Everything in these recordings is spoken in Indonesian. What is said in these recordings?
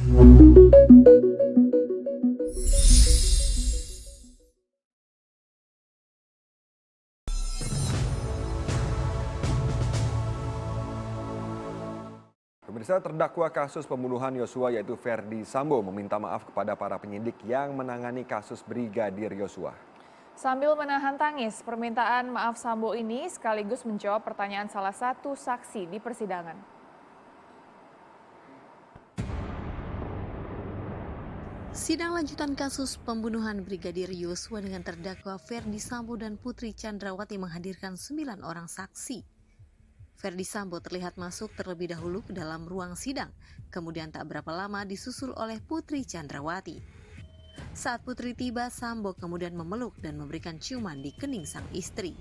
Pemirsa, terdakwa kasus pembunuhan Yosua yaitu Ferdy Sambo meminta maaf kepada para penyidik yang menangani kasus Brigadir Yosua. Sambil menahan tangis, permintaan maaf Sambo ini sekaligus menjawab pertanyaan salah satu saksi di persidangan. Sidang lanjutan kasus pembunuhan Brigadir Yosua dengan terdakwa Ferdy Sambo dan Putri Chandrawati menghadirkan 9 orang saksi. Ferdy Sambo terlihat masuk terlebih dahulu ke dalam ruang sidang, kemudian tak berapa lama disusul oleh Putri Chandrawati. Saat Putri tiba, Sambo kemudian memeluk dan memberikan ciuman di kening sang istri.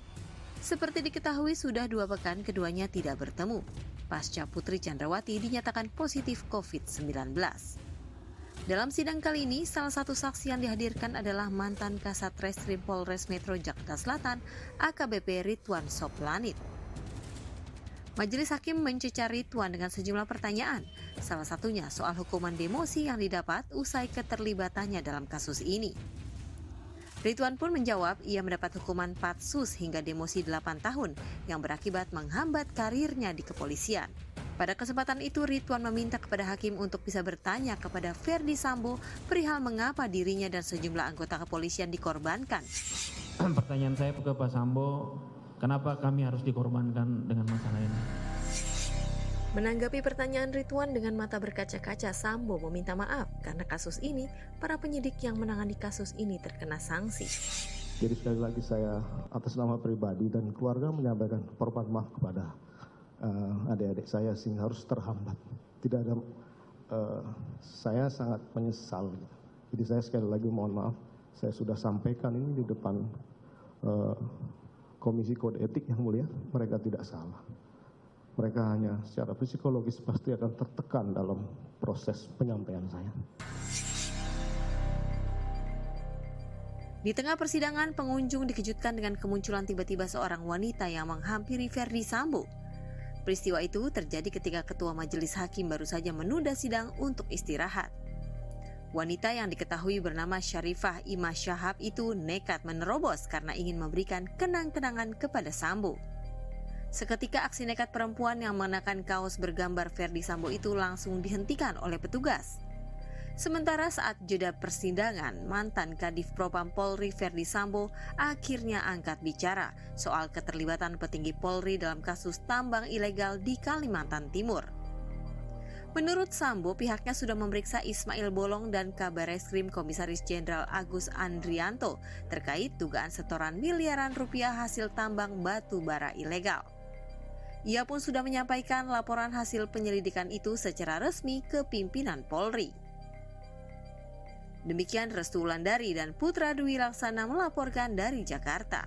Seperti diketahui sudah 2 pekan keduanya tidak bertemu, pasca Putri Chandrawati dinyatakan positif COVID-19. Dalam sidang kali ini, salah satu saksi yang dihadirkan adalah mantan Kasat Reskrim Polres Metro Jakarta Selatan, AKBP Ridwan Soplanit. Majelis Hakim mencecar Ridwan dengan sejumlah pertanyaan, salah satunya soal hukuman demosi yang didapat usai keterlibatannya dalam kasus ini. Ridwan pun menjawab ia mendapat hukuman patsus hingga demosi 8 tahun yang berakibat menghambat karirnya di kepolisian. Pada kesempatan itu Ridwan meminta kepada hakim untuk bisa bertanya kepada Ferdy Sambo perihal mengapa dirinya dan sejumlah anggota kepolisian dikorbankan. Pertanyaan saya ke Pak Sambo, kenapa kami harus dikorbankan dengan masalah ini? Menanggapi pertanyaan Ridwan dengan mata berkaca-kaca, Sambo meminta maaf karena kasus ini para penyidik yang menangani kasus ini terkena sanksi. Jadi sekali lagi saya atas nama pribadi dan keluarga menyampaikan permohonan maaf kepada adik-adik saya sehingga harus terhambat. Tidak ada, saya sangat menyesal. Jadi saya sekali lagi mohon maaf. Saya sudah sampaikan ini di depan Komisi Kode Etik yang mulia, mereka tidak salah. Mereka hanya secara psikologis pasti akan tertekan dalam proses penyampaian saya. Di tengah persidangan, pengunjung dikejutkan dengan kemunculan tiba-tiba seorang wanita yang menghampiri Ferdy Sambo. Peristiwa itu terjadi ketika Ketua Majelis Hakim baru saja menunda sidang untuk istirahat. Wanita yang diketahui bernama Syarifah Ima Syahab itu nekat menerobos karena ingin memberikan kenang-kenangan kepada Sambo. Seketika aksi nekat perempuan yang mengenakan kaos bergambar Ferdy Sambo itu langsung dihentikan oleh petugas. Sementara saat jeda persidangan, mantan Kadif Propam Polri Ferdy Sambo akhirnya angkat bicara soal keterlibatan petinggi Polri dalam kasus tambang ilegal di Kalimantan Timur. Menurut Sambo, pihaknya sudah memeriksa Ismail Bolong dan Kabareskrim Komisaris Jenderal Agus Andrianto terkait dugaan setoran miliaran rupiah hasil tambang batu bara ilegal. Ia pun sudah menyampaikan laporan hasil penyelidikan itu secara resmi ke pimpinan Polri. Demikian Restu Wulandari dan Putra Dwi Laksana melaporkan dari Jakarta.